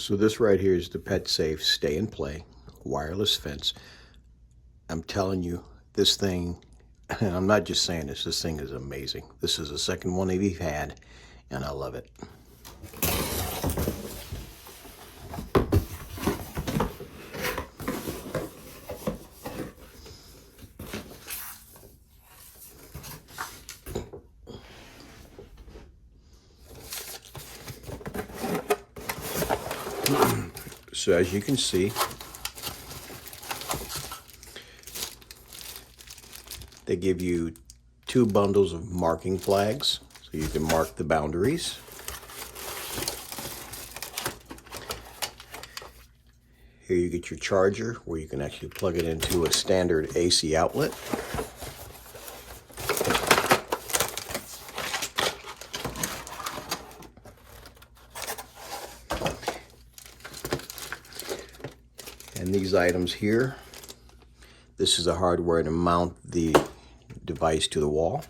So this right here is the Pet Safe Stay and Play wireless fence. I'm telling you, this thing, and I'm not just saying this thing is amazing. This is the second one that we've had, and I love it. So as you can see, they give you 2 bundles of marking flags, so you can mark the boundaries. Here you get your charger, where you can actually plug it into a standard AC outlet. And these items here, this is the hardware to mount the device to the wall.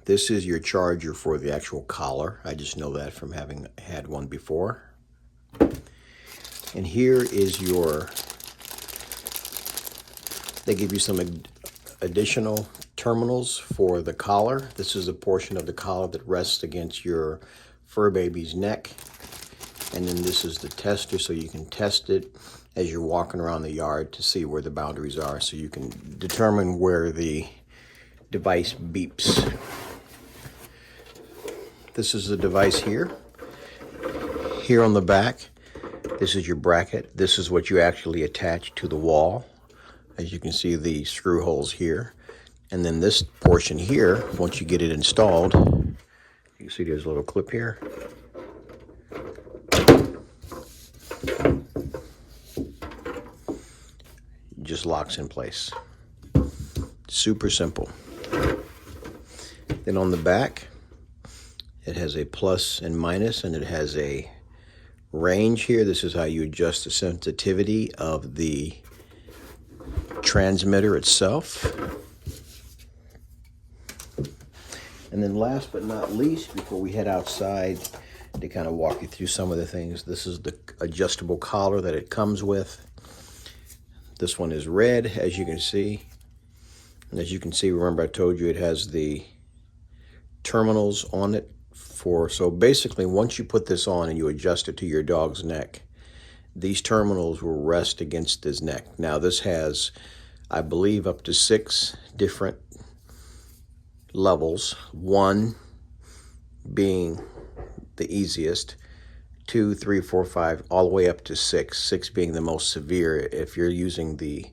This is your charger for the actual collar. I just know that from having had one before. And here is your, they give you some additional terminals for the collar. This is a portion of the collar that rests against your fur baby's neck. And then this is the tester, so you can test it as you're walking around the yard to see where the boundaries are, so you can determine where the device beeps. This is the device here. Here on the back, this is your bracket. This is what you actually attach to the wall. As you can see, the screw holes here. And then this portion here, once you get it installed, you can see there's a little clip here. Just locks in place. Super simple. Then on the back, it has a plus and minus, and it has a range here. This is how you adjust the sensitivity of the transmitter itself. And then last but not least, before we head outside to kind of walk you through some of the things, this is the adjustable collar that it comes with. This one is red, as you can see. And as you can see, remember I told you it has the terminals on it so basically once you put this on and you adjust it to your dog's neck, these terminals will rest against his neck. Now this has, I believe, up to 6 different levels, 1 being the easiest, 2, 3, 4, 5, all the way up to 6. 6 being the most severe if you're using the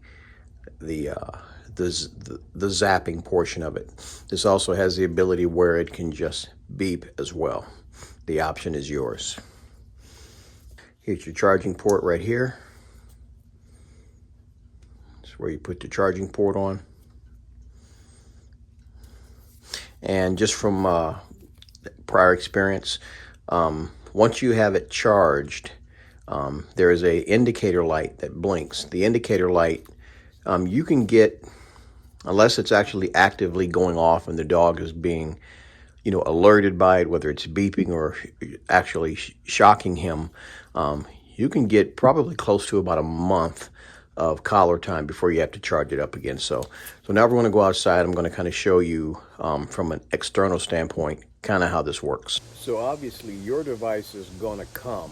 zapping portion of it. This also has the ability where it can just beep as well. The option is yours. Here's your charging port right here. That's where you put the charging port on. And just from prior experience, once you have it charged, there is a indicator light that blinks. The indicator light, you can get, unless it's actually actively going off and the dog is being, alerted by it, whether it's beeping or actually shocking him, you can get probably close to about a month of collar time before you have to charge it up again. So now we're going to go outside. I'm going to kind of show you from an external standpoint kind of how this works. So obviously your device is going to come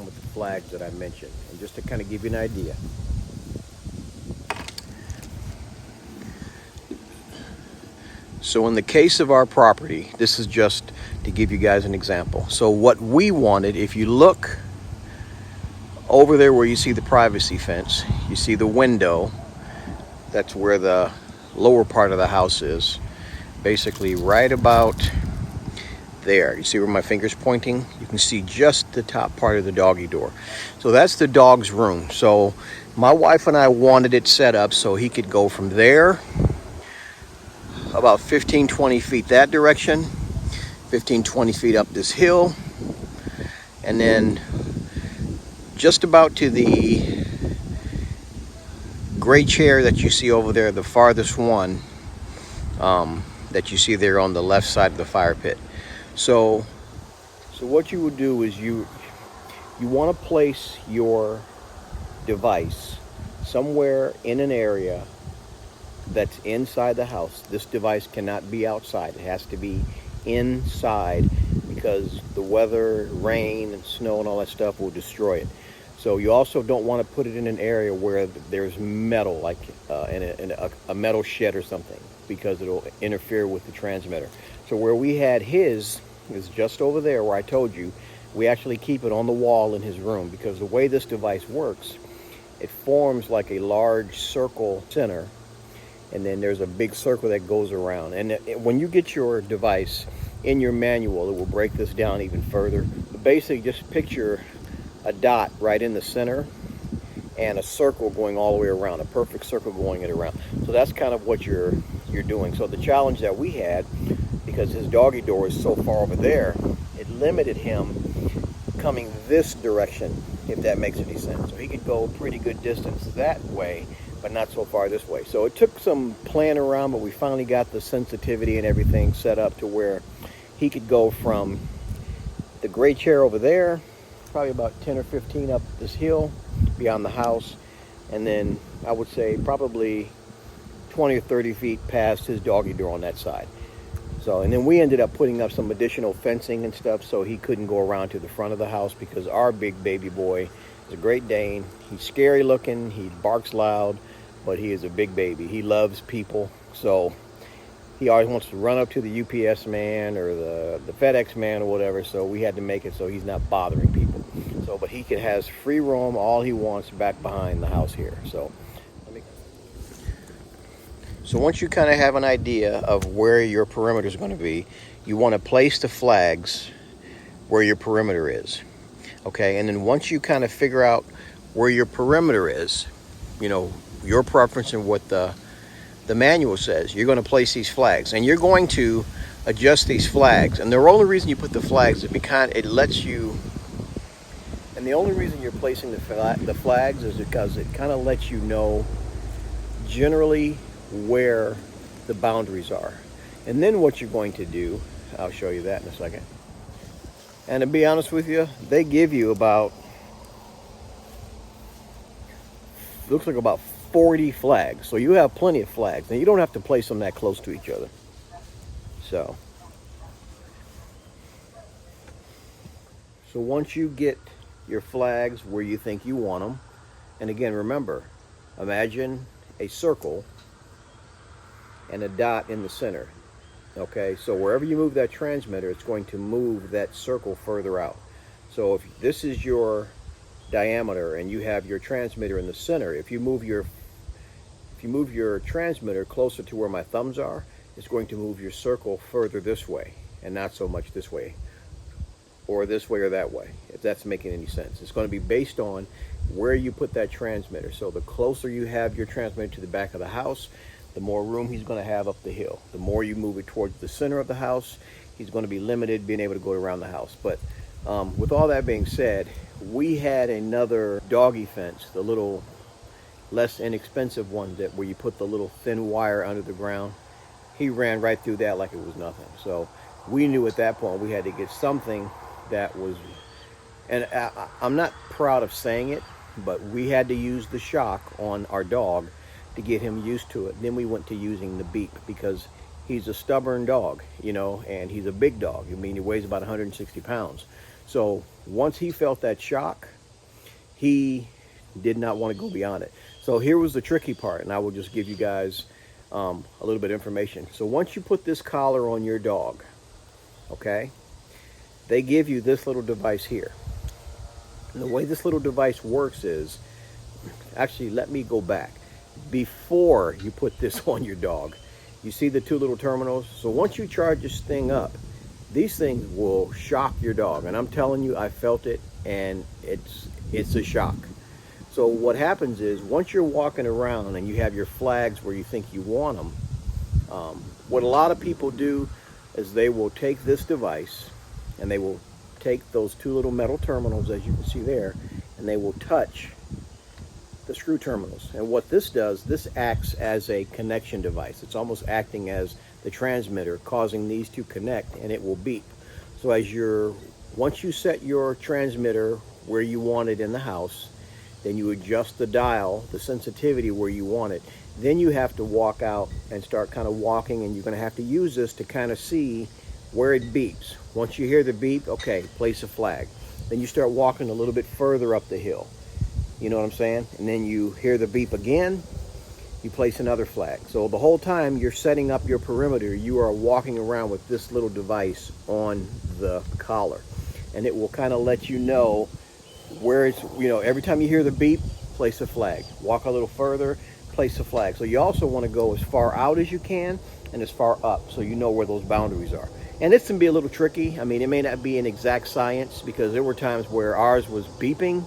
with the flags that I mentioned. And just to kind of give you an idea, so in the case of our property, this is just to give you guys an example. So what we wanted, if you look over there where you see the privacy fence, you see the window, that's where the lower part of the house is. Basically right about there. You see where my finger's pointing? You can see just the top part of the doggy door. So that's the dog's room. So my wife and I wanted it set up so he could go from there about 15-20 feet that direction, 15-20 feet up this hill, and then just about to the gray chair that you see over there, the farthest one, that you see there on the left side of the fire pit. So what you would do is you want to place your device somewhere in an area that's inside the house. This device cannot be outside. It has to be inside because the weather, rain and snow and all that stuff will destroy it. So you also don't want to put it in an area where there's metal, like in a metal shed or something, because it'll interfere with the transmitter. So where we had his is just over there where I told you. We actually keep it on the wall in his room because the way this device works, it forms like a large circle center, and then there's a big circle that goes around. And when you get your device in your manual, it will break this down even further. But basically, just picture a dot right in the center and a circle going all the way around, a perfect circle going it around. So that's kind of what you're doing. So the challenge that we had, because his doggy door is so far over there, it limited him coming this direction, if that makes any sense. So he could go a pretty good distance that way, but not so far this way. So it took some playing around, but we finally got the sensitivity and everything set up to where he could go from the gray chair over there, probably about 10 or 15 up this hill beyond the house, and then I would say probably 20 or 30 feet past his doggy door on that side. So, and then we ended up putting up some additional fencing and stuff so he couldn't go around to the front of the house, because our big baby boy is a Great Dane. He's scary looking, he barks loud, but he is a big baby. He loves people, so he always wants to run up to the UPS man or the FedEx man or whatever, so we had to make it so he's not bothering people. So, but he has free roam all he wants back behind the house here. So once you kind of have an idea of where your perimeter is going to be, you want to place the flags where your perimeter is. Okay, and then once you kind of figure out where your perimeter is, you know, your preference and what the manual says, you're going to place these flags, and you're going to adjust these flags. And the only reason you put the flags is because it lets you, and the only reason you're placing the flags is because it kind of lets you know generally where the boundaries are. And then what you're going to do, I'll show you that in a second. And to be honest with you, they give you about, looks like about 40 flags. So you have plenty of flags. And you don't have to place them that close to each other. So once you get your flags where you think you want them, and again, remember, imagine a circle and a dot in the center. Okay, so wherever you move that transmitter, it's going to move that circle further out. So if this is your diameter and you have your transmitter in the center, if you move your transmitter closer to where my thumbs are, it's going to move your circle further this way and not so much this way, or this way or that way, if that's making any sense. It's going to be based on where you put that transmitter. So the closer you have your transmitter to the back of the house, the more room he's going to have up the hill. The more you move it towards the center of the house, he's going to be limited being able to go around the house. But with all that being said, we had another doggy fence, the little less inexpensive one where you put the little thin wire under the ground. He ran right through that like it was nothing. So we knew at that point we had to get something that was, and I'm not proud of saying it, but we had to use the shock on our dog to get him used to it. Then we went to using the beep, because he's a stubborn dog, you know, and he's a big dog. I mean, he weighs about 160 pounds. So once he felt that shock, he did not want to go beyond it. So here was the tricky part, and I will just give you guys a little bit of information. So once you put this collar on your dog, okay, they give you this little device here. And the way this little device works is, actually, let me go back. Before you put this on your dog, you see the two little terminals? So once you charge this thing up, these things will shock your dog. And I'm telling you, I felt it, and it's a shock. So what happens is, once you're walking around and you have your flags where you think you want them, what a lot of people do is they will take this device and they will take those two little metal terminals, as you can see there, and they will touch the screw terminals. And what this does, this acts as a connection device. It's almost acting as the transmitter, causing these to connect, and it will beep. So once you set your transmitter where you want it in the house, then you adjust the dial, the sensitivity where you want it. Then you have to walk out and start kind of walking, and you're going to have to use this to kind of see where it beeps. Once you hear the beep, okay, place a flag. Then you start walking a little bit further up the hill. You know what I'm saying? And then you hear the beep again, you place another flag. So the whole time you're setting up your perimeter, you are walking around with this little device on the collar. And it will kind of let you know where it's, every time you hear the beep, place a flag. Walk a little further, place a flag. So you also want to go as far out as you can and as far up, so you know where those boundaries are. And this can be a little tricky. I mean, it may not be an exact science, because there were times where ours was beeping,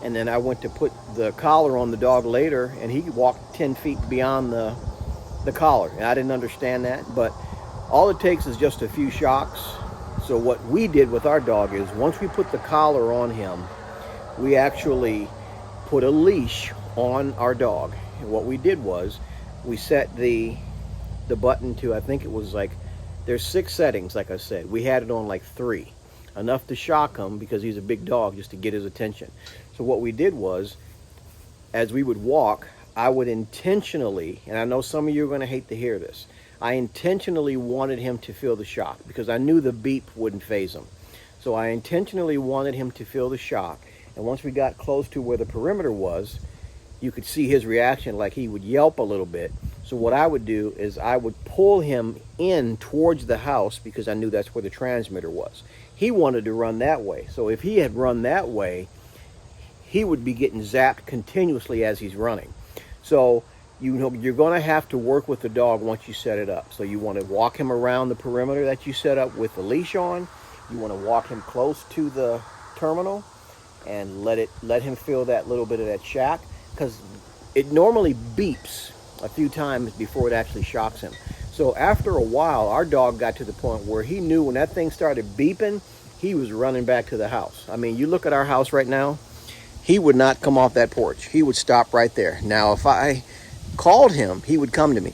and then I went to put the collar on the dog later, and he walked 10 feet beyond the collar. And I didn't understand that, but all it takes is just a few shocks. So what we did with our dog is, once we put the collar on him, we actually put a leash on our dog. And what we did was, we set the button to, I think it was like, there's 6 settings, like I said. We had it on like 3. Enough to shock him, because he's a big dog, just to get his attention. So what we did was, as we would walk, I would intentionally, and I know some of you are going to hate to hear this, I intentionally wanted him to feel the shock, because I knew the beep wouldn't faze him. So I intentionally wanted him to feel the shock. And once we got close to where the perimeter was, you could see his reaction, like he would yelp a little bit. So what I would do is I would pull him in towards the house, because I knew that's where the transmitter was. He wanted to run that way. So if he had run that way, he would be getting zapped continuously as he's running. So you're going to have to work with the dog once you set it up. So you want to walk him around the perimeter that you set up with the leash on. You want to walk him close to the terminal and let him feel that little bit of that shock, because it normally beeps a few times before it actually shocks him. So after a while, our dog got to the point where he knew when that thing started beeping, he was running back to the house. I mean, you look at our house right now, he would not come off that porch. He would stop right there. Now, if I called him, he would come to me.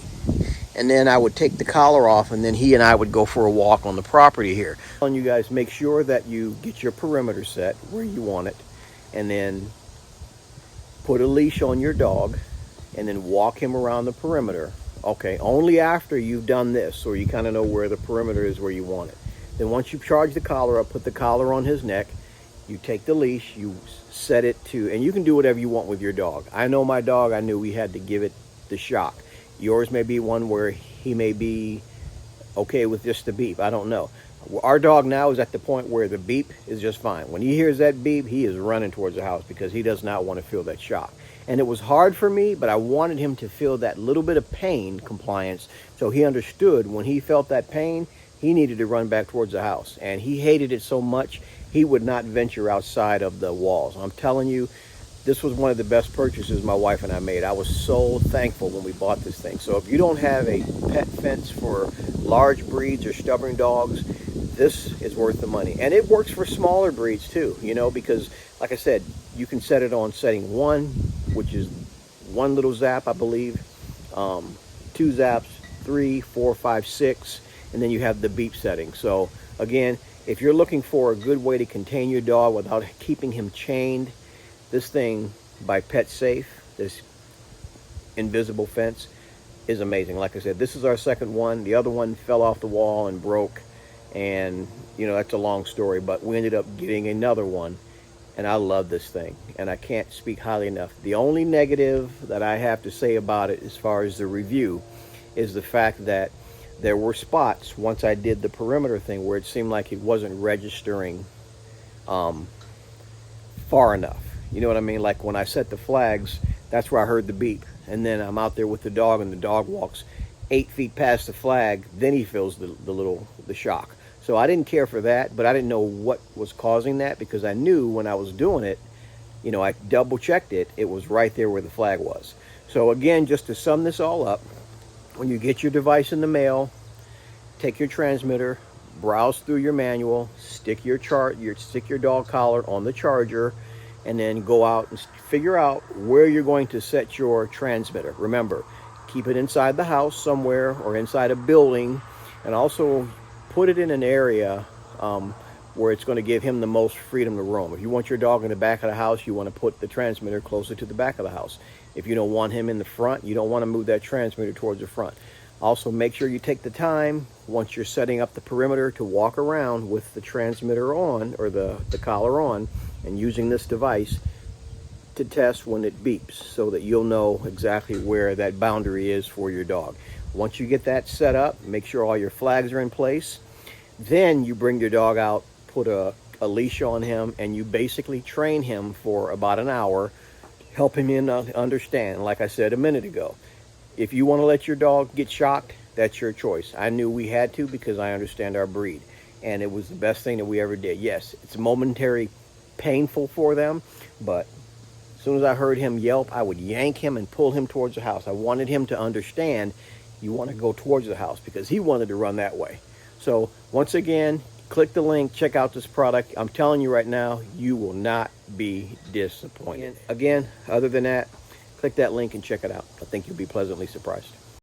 And then I would take the collar off, and then he and I would go for a walk on the property here. I'm telling you guys, make sure that you get your perimeter set where you want it, and then put a leash on your dog, and then walk him around the perimeter. Okay, only after you've done this, so you kind of know where the perimeter is where you want it. Then once you charge the collar up, put the collar on his neck, you take the leash, you set it to, and you can do whatever you want with your dog. I know my dog, I knew we had to give it the shock. Yours may be one where he may be okay with just the beep. I don't know. Our dog now is at the point where the beep is just fine. When he hears that beep, he is running towards the house, because he does not want to feel that shock. And it was hard for me, but I wanted him to feel that little bit of pain compliance, so he understood when he felt that pain, he needed to run back towards the house. And he hated it so much, he would not venture outside of the walls. I'm telling you, this was one of the best purchases my wife and I made. I was so thankful when we bought this thing. So if you don't have a pet fence for large breeds or stubborn dogs, this is worth the money. And it works for smaller breeds too, because like I said, you can set it on setting 1, which is 1 little zap, I believe, 2 zaps, 3, 4, 5, 6, and then you have the beep setting. So again, if you're looking for a good way to contain your dog without keeping him chained, this thing by Pet Safe, this invisible fence, is amazing. Like I said, this is our second one. The other one fell off the wall and broke, and that's a long story, but we ended up getting another one, and I love this thing, and I can't speak highly enough. The only negative that I have to say about it as far as the review is the fact that there were spots once I did the perimeter thing where it seemed like it wasn't registering far enough. You know what I mean? Like when I set the flags, that's where I heard the beep. And then I'm out there with the dog, and the dog walks 8 feet past the flag. Then he feels the shock. So I didn't care for that, but I didn't know what was causing that, because I knew when I was doing it, I double checked it. It was right there where the flag was. So again, just to sum this all up, when you get your device in the mail, take your transmitter, browse through your manual, stick your dog collar on the charger, and then go out and figure out where you're going to set your transmitter. Remember, keep it inside the house somewhere or inside a building, and also put it in an area where it's going to give him the most freedom to roam. If you want your dog in the back of the house, you want to put the transmitter closer to the back of the house. If you don't want him in the front, you don't want to move that transmitter towards the front. Also, make sure you take the time once you're setting up the perimeter to walk around with the transmitter on, or the collar on, and using this device to test when it beeps, so that you'll know exactly where that boundary is for your dog. Once you get that set up, make sure all your flags are in place. Then you bring your dog out, put a leash on him, and you basically train him for about an hour, help him understand. Like I said a minute ago, if you want to let your dog get shocked, that's your choice. I knew we had to because I understand our breed, and it was the best thing that we ever did. Yes, it's momentary painful for them, but as soon as I heard him yelp, I would yank him and pull him towards the house. I wanted him to understand you want to go towards the house, because he wanted to run that way. So once again, click the link, check out this product. I'm telling you right now, you will not be disappointed. Again, other than that, click that link and check it out. I think you'll be pleasantly surprised.